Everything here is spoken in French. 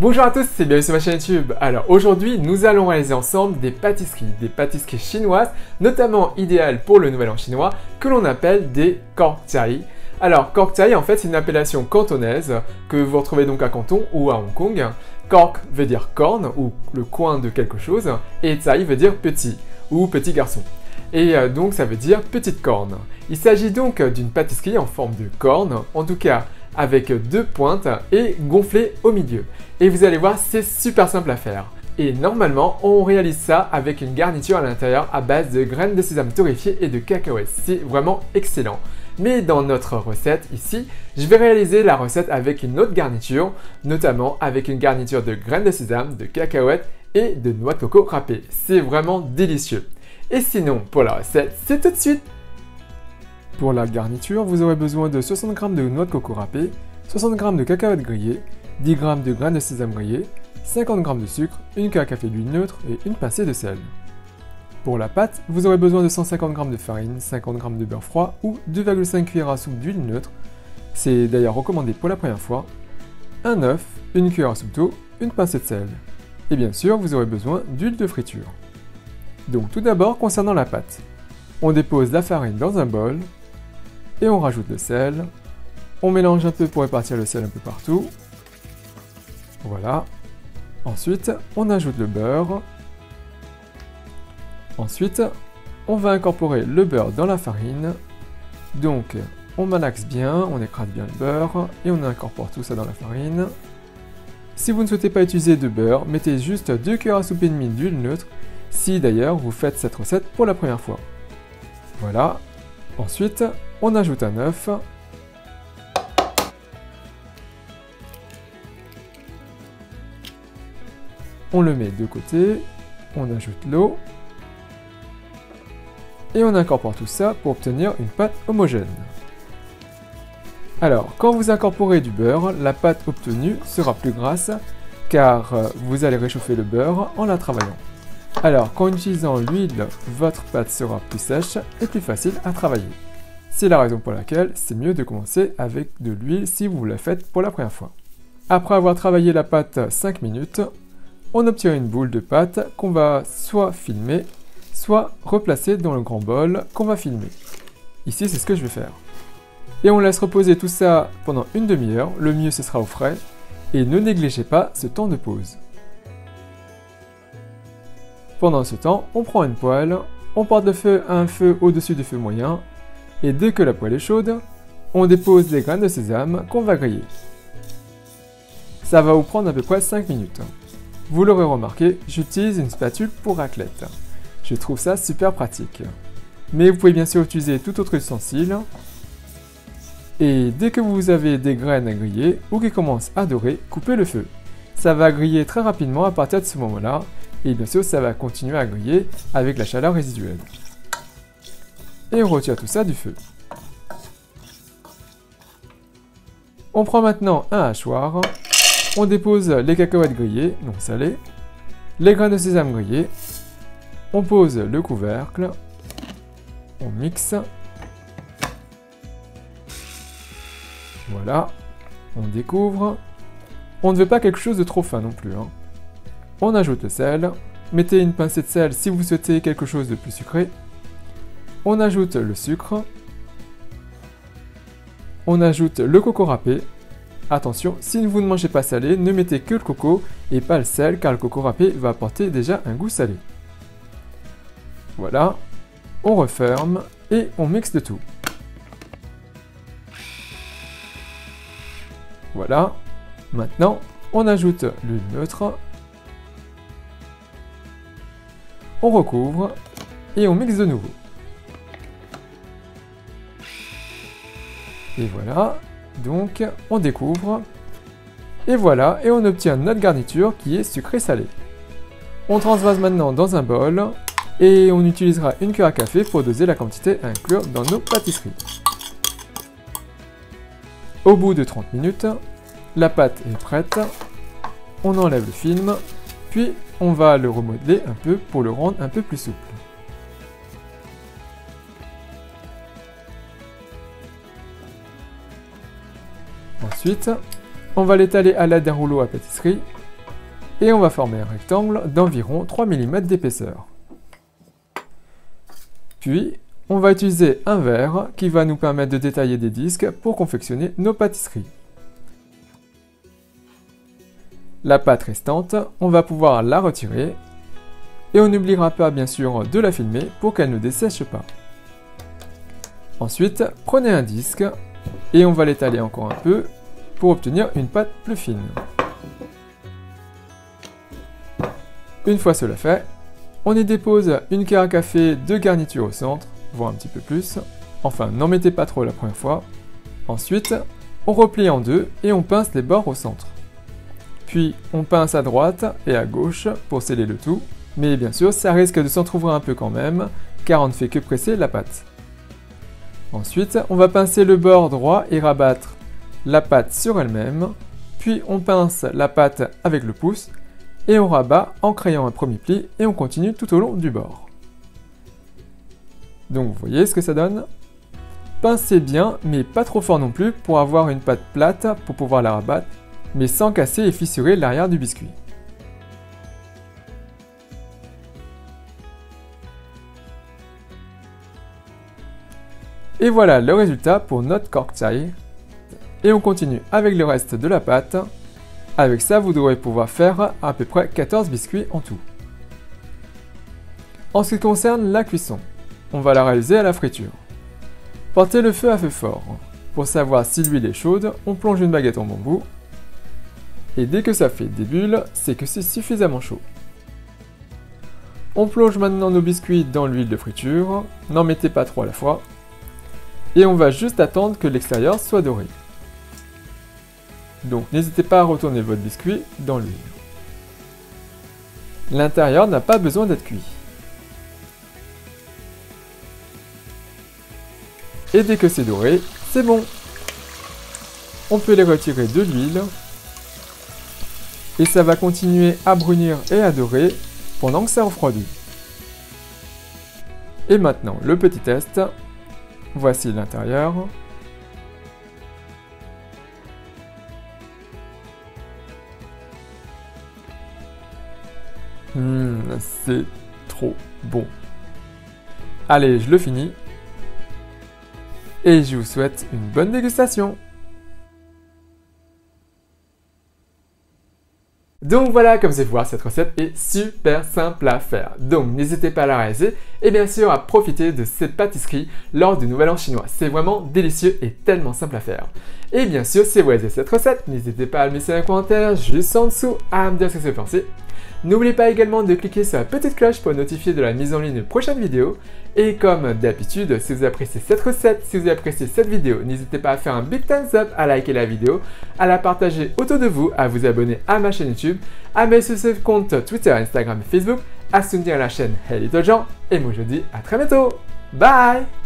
Bonjour à tous, c'est bienvenue sur ma chaîne YouTube. Alors aujourd'hui, nous allons réaliser ensemble des pâtisseries chinoises, notamment idéales pour le Nouvel An chinois, que l'on appelle des kortiai. Alors kortiai, en fait, c'est une appellation cantonaise que vous retrouvez donc à Canton ou à Hong Kong. Kork veut dire corne ou le coin de quelque chose, et tsai veut dire petit ou petit garçon. Et donc ça veut dire petite corne. Il s'agit donc d'une pâtisserie en forme de corne, en tout cas avec deux pointes et gonflée au milieu. Et vous allez voir, c'est super simple à faire. Et normalement, on réalise ça avec une garniture à l'intérieur à base de graines de sésame torréfiées et de cacahuètes. C'est vraiment excellent. Mais dans notre recette ici, je vais réaliser la recette avec une autre garniture, notamment avec une garniture de graines de sésame, de cacahuètes et de noix de coco râpées. C'est vraiment délicieux. Et sinon, pour la recette, c'est tout de suite. Pour la garniture, vous aurez besoin de 60 g de noix de coco râpées, 60 g de cacahuètes grillées, 10 g de graines de sésame grillées, 50 g de sucre, une cuillère à café d'huile neutre et une pincée de sel. Pour la pâte, vous aurez besoin de 150 g de farine, 50 g de beurre froid ou 2,5 cuillères à soupe d'huile neutre, c'est d'ailleurs recommandé pour la première fois, un œuf, une cuillère à soupe d'eau, une pincée de sel. Et bien sûr, vous aurez besoin d'huile de friture. Donc tout d'abord, concernant la pâte, on dépose la farine dans un bol, et on rajoute le sel. On mélange un peu pour répartir le sel un peu partout. Voilà. Ensuite, on ajoute le beurre. Ensuite, on va incorporer le beurre dans la farine. Donc, on malaxe bien, on écrase bien le beurre et on incorpore tout ça dans la farine. Si vous ne souhaitez pas utiliser de beurre, mettez juste 2 cuillères à soupe et demie d'huile neutre, si d'ailleurs vous faites cette recette pour la première fois. Voilà. Ensuite, on ajoute un œuf. On le met de côté. On ajoute l'eau. Et on incorpore tout ça pour obtenir une pâte homogène. Alors, quand vous incorporez du beurre, la pâte obtenue sera plus grasse car vous allez réchauffer le beurre en la travaillant. Alors, qu'en utilisant l'huile, votre pâte sera plus sèche et plus facile à travailler. C'est la raison pour laquelle c'est mieux de commencer avec de l'huile si vous la faites pour la première fois. Après avoir travaillé la pâte 5 minutes, on obtient une boule de pâte qu'on va soit filmer, soit replacer dans le grand bol qu'on va filmer. Ici, c'est ce que je vais faire. Et on laisse reposer tout ça pendant une demi-heure, le mieux ce sera au frais, et ne négligez pas ce temps de pause. Pendant ce temps, on prend une poêle, on porte le feu à un feu au-dessus du feu moyen, et dès que la poêle est chaude, on dépose les graines de sésame qu'on va griller. Ça va vous prendre à peu près 5 minutes. Vous l'aurez remarqué, j'utilise une spatule pour raclette. Je trouve ça super pratique. Mais vous pouvez bien sûr utiliser tout autre ustensile. Et dès que vous avez des graines à griller ou qui commencent à dorer, coupez le feu. Ça va griller très rapidement à partir de ce moment-là. Et bien sûr, ça va continuer à griller avec la chaleur résiduelle. Et on retire tout ça du feu. On prend maintenant un hachoir. On dépose les cacahuètes grillées, non salées, les graines de sésame grillées. On pose le couvercle. On mixe. Voilà. On découvre. On ne veut pas quelque chose de trop fin non plus, hein. On ajoute le sel, mettez une pincée de sel si vous souhaitez quelque chose de plus sucré. On ajoute le sucre. On ajoute le coco râpé. Attention, si vous ne mangez pas salé, ne mettez que le coco et pas le sel car le coco râpé va apporter déjà un goût salé. Voilà, on referme et on mixe le tout. Voilà, maintenant on ajoute l'huile neutre. On recouvre et on mixe de nouveau. Et voilà, donc on découvre. Et voilà, et on obtient notre garniture qui est sucrée-salée. On transvase maintenant dans un bol et on utilisera une cuillère à café pour doser la quantité à inclure dans nos pâtisseries. Au bout de 30 minutes, la pâte est prête. On enlève le film, puis on va le remodeler un peu pour le rendre un peu plus souple. Ensuite, on va l'étaler à l'aide d'un rouleau à pâtisserie et on va former un rectangle d'environ 3 mm d'épaisseur. Puis, on va utiliser un verre qui va nous permettre de détailler des disques pour confectionner nos pâtisseries. La pâte restante, on va pouvoir la retirer et on n'oubliera pas bien sûr de la filmer pour qu'elle ne dessèche pas. Ensuite, prenez un disque et on va l'étaler encore un peu pour obtenir une pâte plus fine. Une fois cela fait, on y dépose une cuillère à café de garniture au centre, voire un petit peu plus. Enfin, n'en mettez pas trop la première fois. Ensuite, on replie en deux et on pince les bords au centre. Puis, on pince à droite et à gauche pour sceller le tout. Mais bien sûr, ça risque de s'entrouvrir un peu quand même, car on ne fait que presser la pâte. Ensuite, on va pincer le bord droit et rabattre la pâte sur elle-même. Puis, on pince la pâte avec le pouce et on rabat en créant un premier pli et on continue tout au long du bord. Donc, vous voyez ce que ça donne? Pincez bien, mais pas trop fort non plus pour avoir une pâte plate pour pouvoir la rabattre, mais sans casser et fissurer l'arrière du biscuit. Et voilà le résultat pour notre korkçay. Et on continue avec le reste de la pâte. Avec ça, vous devrez pouvoir faire à peu près 14 biscuits en tout. En ce qui concerne la cuisson, on va la réaliser à la friture. Portez le feu à feu fort. Pour savoir si l'huile est chaude, on plonge une baguette en bambou. Et dès que ça fait des bulles, c'est que c'est suffisamment chaud. On plonge maintenant nos biscuits dans l'huile de friture. N'en mettez pas trop à la fois. Et on va juste attendre que l'extérieur soit doré. Donc n'hésitez pas à retourner votre biscuit dans l'huile. L'intérieur n'a pas besoin d'être cuit. Et dès que c'est doré, c'est bon. On peut les retirer de l'huile. Et ça va continuer à brunir et à dorer pendant que ça refroidit. Et maintenant, le petit test. Voici l'intérieur. C'est trop bon. Allez, je le finis. Et je vous souhaite une bonne dégustation. Donc voilà, comme vous pouvez voir, cette recette est super simple à faire. Donc n'hésitez pas à la réaliser et bien sûr à profiter de cette pâtisserie lors du Nouvel An chinois. C'est vraiment délicieux et tellement simple à faire. Et bien sûr, si vous avez cette recette, n'hésitez pas à le mettre dans les commentaires juste en dessous à me dire ce que vous pensez. N'oubliez pas également de cliquer sur la petite cloche pour être notifié de la mise en ligne de prochaines vidéos. Et comme d'habitude, si vous appréciez cette recette, si vous appréciez cette vidéo, n'hésitez pas à faire un big thumbs up, à liker la vidéo, à la partager autour de vous, à vous abonner à ma chaîne YouTube, à mettre sur ce compte Twitter, Instagram et Facebook, à soutenir la chaîne Hey Little Jean. Et moi je vous dis à très bientôt. Bye!